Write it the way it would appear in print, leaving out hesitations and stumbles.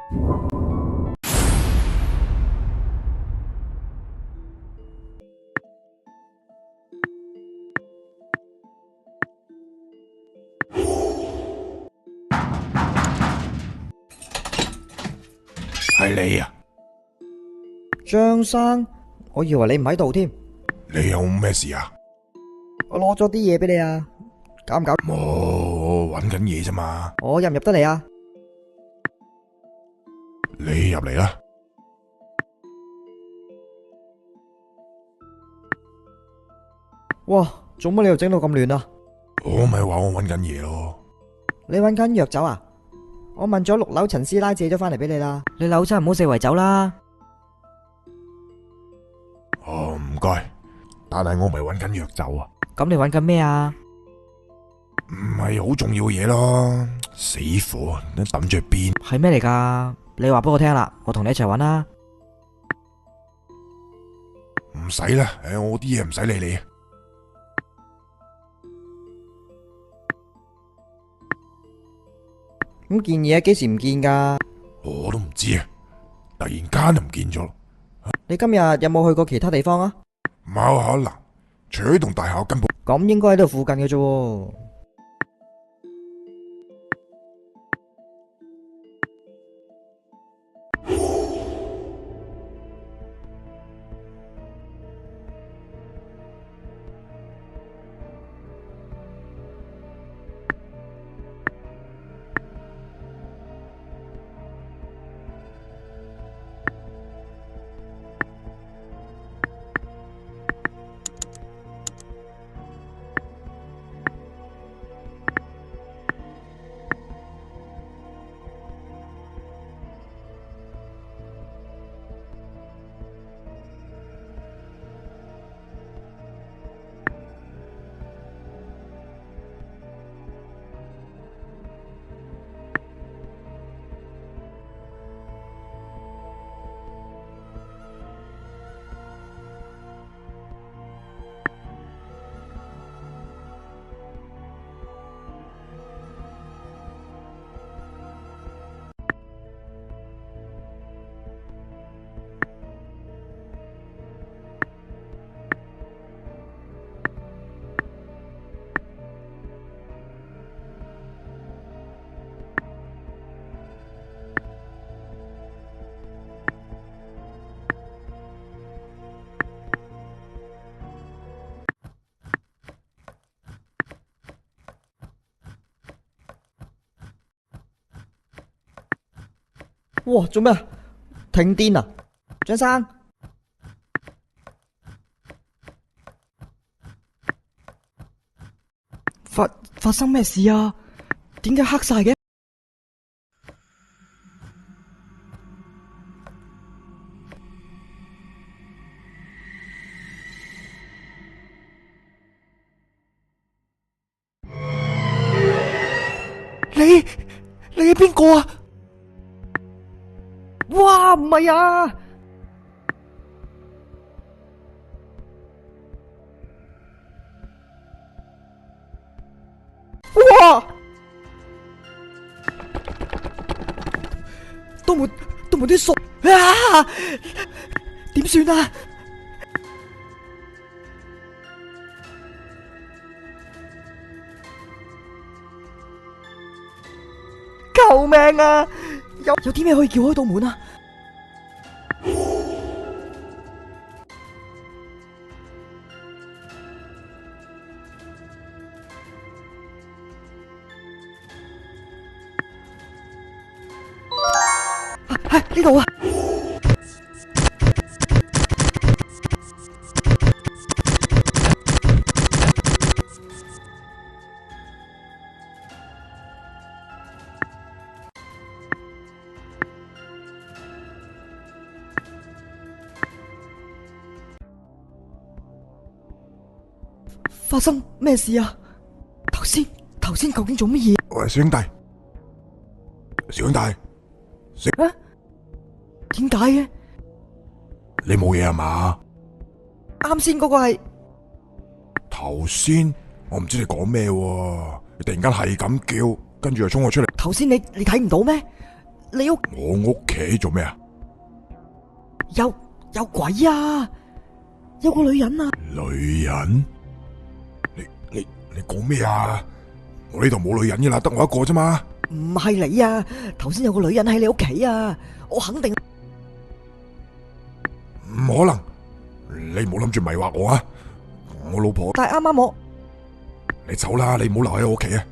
係你啊？張生，我以為你唔喺度添。你有咩事啊？我攞咗啲嘢俾你啊，搞唔搞？冇，我搵緊嘢啫嘛。我入唔入得嚟啊？你入嚟啦。哇，做乜你又整到咁亂啊？我咪話我搵緊嘢咯。你搵緊藥酒啊？我問咗6樓陳師奶借咗翻嚟俾你啦。你扭親唔好四圍走啦。哦，唔該，但係我咪搵緊藥酒啊。咁你搵緊咩啊？唔係好重要嘅嘢咯。死火，你抌住邊？係咩嚟噶？你話俾我聽啦，我同你一齊搵啦。唔使啦，我啲嘢唔使理你。咁件嘢幾時唔見噶？我都唔知啊，突然間就唔見咗。你今日有冇去過其他地方啊？冇可能，除咗棟大廈根本。咁應該喺度附近嘅啫喎。哇，做咩啊？停電啊？張生，發生咩事啊？點解黑晒嘅？你係邊個啊？哇，唔係啊！哇！都門啲鎖啊！點算啊？救命啊！有啲咩可以撬開道門啊？呢度啊！發生咩事啊？頭先究竟做乜嘢？喂，小兄弟，啊？點解嘅？你冇嘢啊嘛？啱先嗰個係頭先我唔知你講咩喎，你突然間係咁叫，跟住就衝我出嚟。頭先你睇唔到咩？你屋我屋企做咩啊？有鬼啊！有個女人啊！女人？你講咩啊？我呢度冇女人噶啦，得我一個啫嘛。唔係你啊！頭先有個女人喺你屋企啊！我肯定唔可能，你唔好諗住迷惑我啊！我老婆，但係啱啱我你走啦，你唔好留喺我屋企啊！